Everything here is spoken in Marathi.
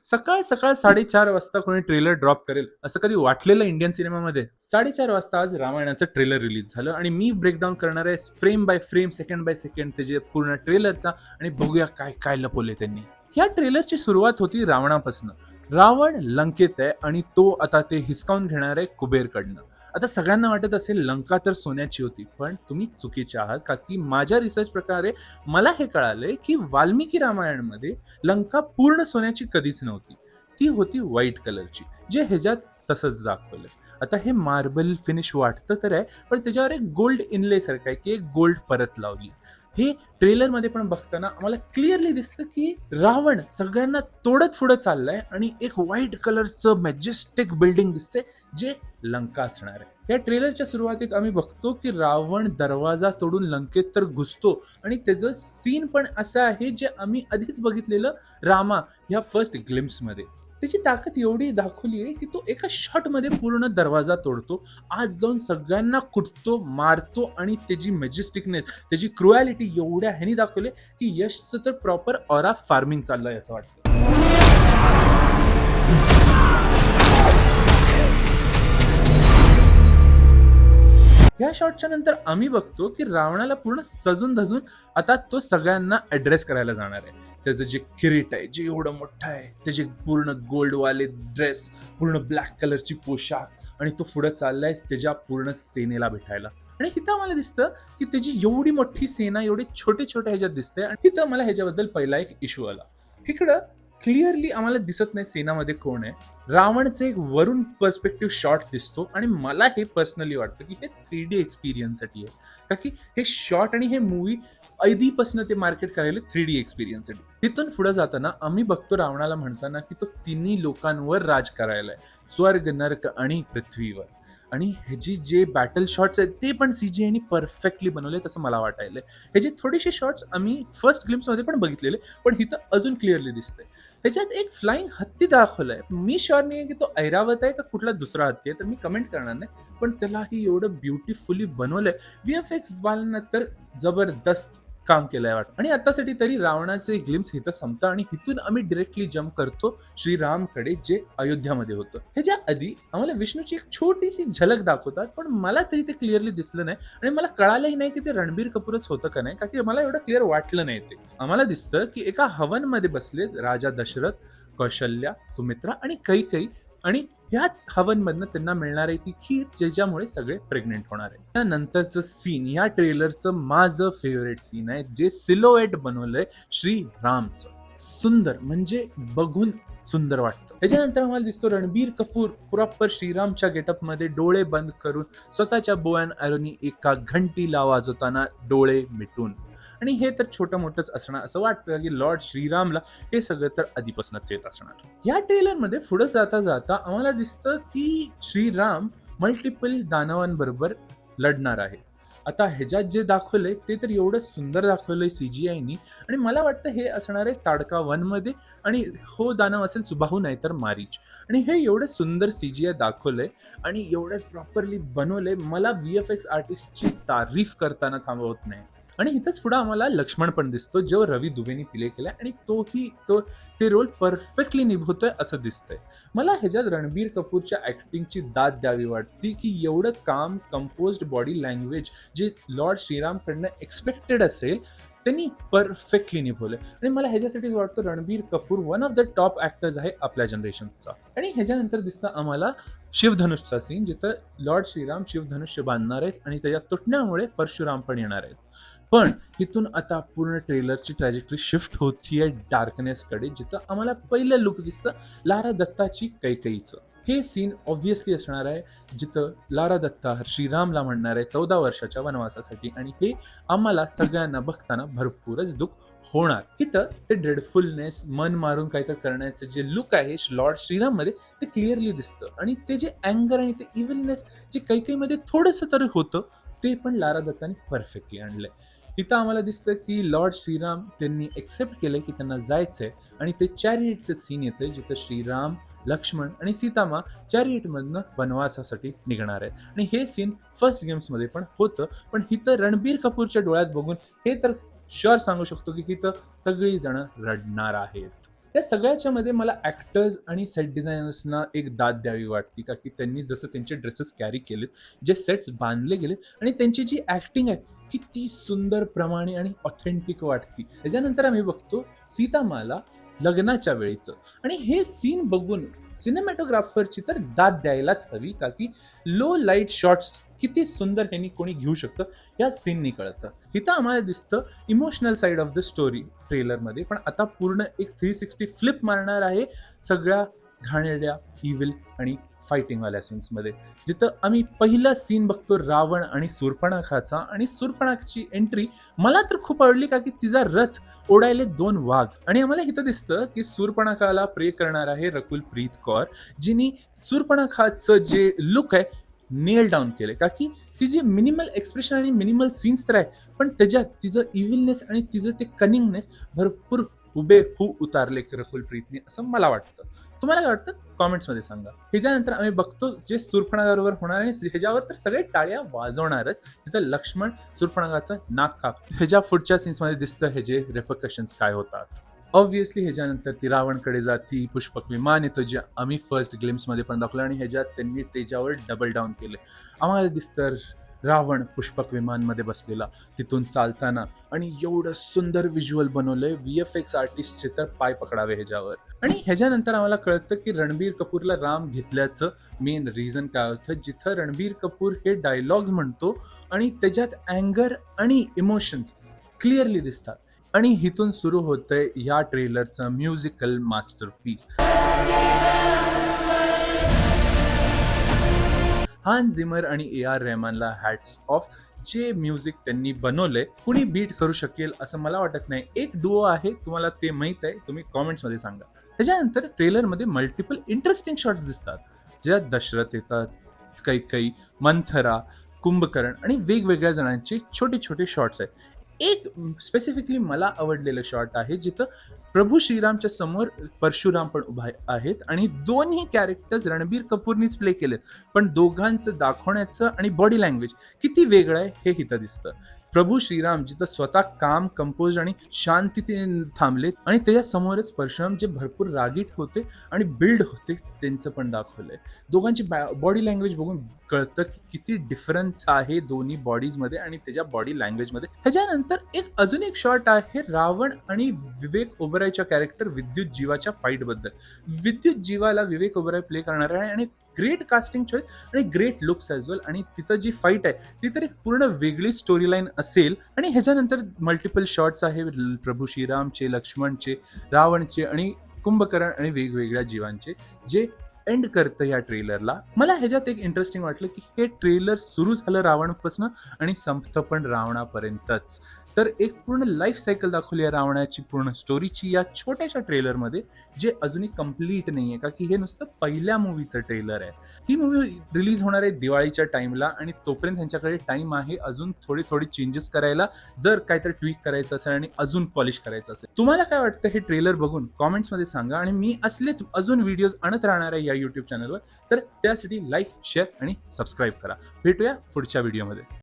सकाळ सकाळ 4:30 वाजता कोणी ट्रेलर ड्रॉप करेल असं कधी वाटलेलं इंडियन सिनेमामध्ये? 4:30 वाजता आज रामायणाचं ट्रेलर रिलीज झालं आणि मी ब्रेकडाऊन करणार आहे frame by frame, second by second त्याचे पूर्ण ट्रेलरचा, आणि बघूया काय काय लपवले त्यांनी. या ट्रेलरची सुरुवात होती रावणापासून. रावण लंकेत आहे आणि तो आता ते हिसकावून घेणार आहे कुबेरकडनं. आता सगळ्यांना वाटत असेल लंका तर सोन्याची होती, पण तुम्ही चुकीचे आहात, का की माझ्या रिसर्च प्रकारे मला हे कळालंय की वाल्मिकी रामायणमध्ये लंका पूर्ण सोन्याची कधीच नव्हती. ती होती व्हाईट कलरची, जे ह्याच्यात तसंच दाखवलंय. आता हे मार्बल फिनिश वाटतं तर आहे, पण त्याच्यावर एक गोल्ड इनले सारखं आहे की एक गोल्ड परत लावली. हे ट्रेलरमध्ये पण बघताना आम्हाला क्लिअरली दिसतं की रावण सगळ्यांना तोडत पुढं चाललाय आणि एक व्हाईट कलरचं मॅजेस्टिक बिल्डिंग दिसते, जे लंका असणार आहे. या ट्रेलरच्या सुरुवातीत आम्ही बघतो की रावण दरवाजा तोडून लंकेत तर घुसतो, आणि त्याचं सीन पण असं आहे जे आम्ही आधीच बघितलेलं रामा ह्या फर्स्ट ग्लिम्प्समध्ये. त्याची ताकद एवढी दाखवली आहे की तो एका शॉटमध्ये पूर्ण दरवाजा तोडतो, आत जाऊन सगळ्यांना कुटतो, मारतो, आणि त्याची मॅजेस्टिकनेस, त्याची क्रुएलिटी एवढ्या ह्यानी दाखवले की यशचं तर प्रॉपर ऑरा फार्मिंग चाललंय असं वाटतं. या शॉटच्या नंतर आम्ही बघतो की रावणाला पूर्ण सजून धजून आता तो सगळ्यांना ऍड्रेस करायला जाणार आहे. त्याचं जे किरीट आहे जे एवढं मोठं आहे, त्याचे पूर्ण गोल्डवाले ड्रेस, पूर्ण ब्लॅक कलरची पोशाख, आणि तो पुढे चाललाय त्याच्या पूर्ण सेनेला भेटायला. आणि इथं आम्हाला दिसतं की त्याची एवढी मोठी सेना एवढी छोटे छोट्या ह्याच्यात दिसते, आणि इथं मला ह्याच्याबद्दल पहिला एक इश्यू आला. इकडं क्लिअरली आम्हाला दिसत नाही सेनामध्ये कोण आहे. रावणचे एक वरून पर्स्पेक्टिव्ह शॉट दिसतो, आणि मला हे पर्सनली वाटतं की हे 3D एक्सपिरियन्ससाठी आहे, का की हे शॉट आणि हे मूवी आधीपासून ते मार्केट करायला 3D एक्सपिरियन्ससाठी. तिथून पुढे जाताना आम्ही बघतो रावणाला म्हणताना की तो तिन्ही लोकांवर राज करायला आहे, स्वर्ग, नर्क आणि पृथ्वीवर. आणि ह्याची जे बॅटल शॉट्स आहेत ते पण CGI परफेक्टली बनवले तसं मला वाटायलंय. ह्याचे थोडेसे शॉट्स आम्ही फर्स्ट ग्लिम्प्समध्ये पण बघितलेले, पण इथं अजून क्लिअरली दिसतंय. ह्याच्यात एक फ्लाइंग हत्ती दाखवलाय. मी शुअर नाही की तो ऐरावत आहे का कुठला दुसरा हत्ती आहे, तर मी कमेंट करणार नाही, पण त्यालाही एवढं ब्युटिफुली बनवलंय. VFX वाल्यांना तर जबरदस्त काम केलंय वाटतं. आणि आतासाठी तरी रावणाचे ग्लिम्स इथं संपतं, आणि इथून आम्ही डिरेक्टली जम्प करतो श्रीरामकडे, जे अयोध्यामध्ये होतं. ह्याच्या आधी आम्हाला विष्णूची एक छोटीशी झलक दाखवतात, पण मला तरी ते क्लिअरली दिसलं नाही, आणि मला कळालंही नाही की ते रणबीर कपूरच होतं का नाही, का की मला एवढं क्लिअर वाटलं नाही. ते आम्हाला दिसतं की एका हवनमध्ये बसले राजा दशरथ, कौशल्या, सुमित्रा आणि कैकेयी, आणि ह्याच हवनमधनं त्यांना मिळणार आहे ती खीर, ज्याच्यामुळे सगळे प्रेग्नेंट होणार आहे. त्यानंतरचं सीन या ट्रेलरचं माझं फेवरेट सीन आहे, जे सिलोएट बनवलंय श्रीरामचं. सुंदर म्हणजे बघून सुंदर वाटतं. त्याच्यानंतर आम्हाला दिसतो रणबीर कपूर प्रॉपर श्रीरामच्या गेटअपमध्ये डोळे बंद करून स्वतःच्या बोअन ॲरोनी एका घंटीला वाजवताना डोळे मिटून. आणि हे तर छोटं मोठंच असणार असं वाटतं की लॉर्ड श्रीरामला हे सगळं तर आधीपासूनच येत असणार. या ट्रेलरमध्ये पुढे जाता जाता आम्हाला दिसतं की श्रीराम मल्टिपल दानवांबरोबर लढणार आहे. आता ह्याच्यात जे दाखवलंय ते तर एवढं सुंदर दाखवलंय CGI आणि मला वाटतं हे असणार आहे ताडका 1 मध्ये, आणि हो दानव असेल सुबाहू नाही तर मारीच. आणि हे एवढं सुंदर CGI दाखवलंय आणि एवढं प्रॉपरली बनवलंय, मला VFX आर्टिस्टची तारीफ करताना थांबवत नाही. आणि इथंच पुढं आम्हाला लक्ष्मण पण दिसतो, जो रवी दुबेनी प्ले केलाय, आणि ते रोल परफेक्टली निभवतोय असं दिसतंय. मला ह्याच्यात रणबीर कपूरच्या ऍक्टिंगची दाद द्यावी वाटते की एवढं काम कंपोज्ड बॉडी लँग्वेज जे लॉर्ड श्रीरामकडनं एक्सपेक्टेड असेल त्यांनी परफेक्टली निभवलंय. आणि मला ह्याच्यासाठीच वाटतं Ranbir Kapoor one of the top actors आहे आपल्या जनरेशनचा. आणि ह्याच्यानंतर दिसतं आम्हाला शिवधनुषचा सीन, जिथं लॉर्ड श्रीराम शिवधनुष्य बांधणार आहेत आणि त्याच्या तुटण्यामुळे परशुराम पण येणार आहेत. पण इथून आता पूर्ण ट्रेलरची ट्रॅजेक्टरी शिफ्ट होतीये डार्कनेसकडे, जिथं आम्हाला पहिलं लुक दिसतं लारा दत्ताची कैकेयीचं. हे सीन ऑब्व्हियसली असणार आहे जिथं लारा दत्ता श्रीरामला म्हणणार आहे 14 वर्षाच्या वनवासासाठी, आणि हे आम्हाला सगळ्यांना बघताना भरपूरच दुःख होणार. इथं ते ड्रेडफुलनेस, मन मारून काहीतरी करण्याचं जे लुक आहे लॉर्ड श्रीराम मध्ये, ते क्लिअरली दिसतं. आणि ते जे अँगर आणि ते इव्हिलनेस जे कैकेयीमध्ये थोडंसं तरी होतं, ते पण लारा दत्ताने परफेक्टली आणलंय. इथं आम्हाला दिसतं की लॉर्ड श्रीराम त्यांनी एक्सेप्ट केलं की त्यांना जायचंय, आणि ते चॅरियटचं सीन येतंय जिथं श्रीराम, लक्ष्मण आणि सीतामा चॅरियटमधनं वनवासासाठी निघणार आहेत. आणि हे सीन फर्स्ट गेम्समध्ये पण होतं, पण इथं रणबीर कपूरच्या डोळ्यात बघून हे तर शुअर सांगू शकतो की इथं सगळी जण रडणार आहेत. या सगळ्याच्या मध्ये मला ॲक्टर्स आणि सेट डिझायनर्सना एक दाद द्यावी वाटते, का की त्यांनी जसं त्यांचे ड्रेसेस कॅरी केलेत, जे सेट्स बांधले गेलेत आणि त्यांची जी ॲक्टिंग आहे किती सुंदर प्रमाणे आणि ऑथेंटिक वाटते. त्याच्यानंतर आम्ही बघतो सीतामाला लग्नाच्या वेळीचं, आणि हे सीन बघून सिनेमॅटोग्राफरची तर दाद द्यायलाच हवी, का की लो लाईट शॉट्स किती सुंदर ह्यांनी कोणी घेऊ शकतं या सीननी कळतं. इथं आम्हाला दिसतं emotional side of the story ट्रेलरमध्ये, पण आता पूर्ण एक 360 फ्लिप मारणार आहे सगळ्या घाणेरड्या इव्हिल आणि फायटिंगवाल्या सीन्समध्ये, जिथं आम्ही पहिला सीन बघतो रावण आणि शूर्पणखाचा, आणि शूर्पणखाची एंट्री मला तर खूप आवडली, का की तिचा रथ ओढायले 2 वाघ, आणि आम्हाला इथं दिसतं की शूर्पणखाला प्रे करणार आहे रकुल प्रीत कौर, जिनी शूर्पणखाचं जे लुक आहे नेल डाऊन केले, का की तिचे मिनिमल एक्सप्रेशन आणि मिनिमल सीन्स तर आहे, पण त्याच्यात तिचं इव्हिलनेस आणि तिचं ते कनिंगनेस भरपूर हुबेहूब उतारले रकुल प्रीतने, असं मला वाटतं. तुम्हाला काय वाटतं कॉमेंट्समध्ये सांगा. ह्याच्यानंतर आम्ही बघतो जे शूर्पणखाबरोबर होणार आहे, ह्याच्यावर तर सगळे टाळ्या वाजवणारच, जिथं लक्ष्मण शूर्पणखाचं नाक कापतो. ह्याच्या पुढच्या सीन्समध्ये दिसतं ह्याचे रेपरकशन्स काय होतात. ऑब्व्हियसली ह्याच्यानंतर ती रावणकडे जाती, पुष्पक विमान येतो, जे आम्ही फर्स्ट ग्लिम्समध्ये पण दाखवलं, आणि ह्याच्यात त्यांनी त्याच्यावर डबल डाऊन केले. आम्हाला दिसतं रावण पुष्पक विमानमध्ये बसलेला तिथून चालताना, आणि एवढं सुंदर व्हिज्युअल बनवलंय, VFX आर्टिस्टचे तर पाय पकडावे ह्याच्यावर. आणि ह्याच्यानंतर आम्हाला कळतं की रणबीर कपूरला राम घेतल्याचं मेन रिझन काय होतं, जिथं रणबीर कपूर हे डायलॉग म्हणतो आणि त्याच्यात अँगर आणि इमोशन्स क्लिअरली दिसतात, आणि हिथून सुरू होतंय या ट्रेलरचं म्युझिकल मास्टरपीस. हान्स झिमर आणि AR रेहमानला हॅट्स ऑफ, जे म्युझिक त्यांनी बनवलंय कुणी बीट करू शकेल असं मला वाटत नाही. एक डुओ आहे, तुम्हाला ते माहित आहे, तुम्ही कॉमेंट्समध्ये सांगा. त्याच्यानंतर ट्रेलरमध्ये मल्टिपल इंटरेस्टिंग शॉट्स दिसतात, ज्यात दशरथ येतात, कैकई, मंथरा, कुंभकर्ण आणि वेगवेगळ्या जणांचे छोटे छोटे शॉट्स आहेत. एक स्पेसिफिकली मला आवडलेलं शॉट आहे, जिथं प्रभू श्रीरामच्या समोर परशुराम पण उभा आहेत, आणि दोन्ही कॅरेक्टर्स रणबीर कपूरनीच प्ले केलेत, पण दोघांचं दाखवण्याचं आणि बॉडी लँग्वेज किती वेगळं आहे हे इथं दिसतं. प्रभू श्रीराम जिथं स्वतः काम कंपोज आणि शांततेने थांबलेत, आणि त्याच्या समोरच परशुराम जे भरपूर रागीट होते आणि बिल्ड होते त्यांचं पण दाखवलंय. दोघांची बॉडी लँग्वेज बघून कळतं की किती डिफरन्स आहे दोन्ही बॉडीजमध्ये आणि त्याच्या बॉडी लँग्वेजमध्ये. ह्याच्यानंतर अजून एक शॉट आहे रावण आणि विवेक ओबरायच्या कॅरेक्टर विद्युत जीवाच्या फाईट बद्दल. विद्युत जीवाला विवेक ओबराय प्ले करणार आहे, आणि ग्रेट कास्टिंग चॉईस आणि ग्रेट लुक्स ॲज वेल, आणि तिथं जी फाईट आहे ती तर एक पूर्ण वेगळी स्टोरी लाईन असेल. आणि ह्याच्यानंतर मल्टिपल शॉट्स आहे प्रभू श्रीरामचे, लक्ष्मणचे, रावणचे आणि कुंभकर्ण आणि वेगवेगळ्या जीवांचे, जे एंड करतं या ट्रेलरला. मला ह्याच्यात एक इंटरेस्टिंग वाटलं की हे ट्रेलर सुरू झालं रावणापासून आणि संपतं पण रावणापर्यंतच. तर एक पूर्ण लाईफ सायकल दाखवली आहे रावणाची पूर्ण स्टोरीची या छोट्याशा ट्रेलरमध्ये, जे अजूनही कम्प्लीट नाही आहे, का की हे नुसतं पहिल्या मूवीचं ट्रेलर आहे. ही मूवी रिलीज होणार आहे दिवाळीच्या टाईमला, आणि तोपर्यंत त्यांच्याकडे टाईम आहे अजून थोडी चेंजेस करायला, जर काहीतरी ट्विक करायचं असेल आणि अजून पॉलिश करायचं असेल. तुम्हाला काय वाटतं हे ट्रेलर बघून कॉमेंट्समध्ये सांगा, आणि मी असलेच अजून व्हिडिओज आणत राहणार आहे या यूट्यूब चॅनलवर, तर त्यासाठी लाईक, शेअर आणि सबस्क्राईब करा. भेटूया पुढच्या व्हिडिओमध्ये.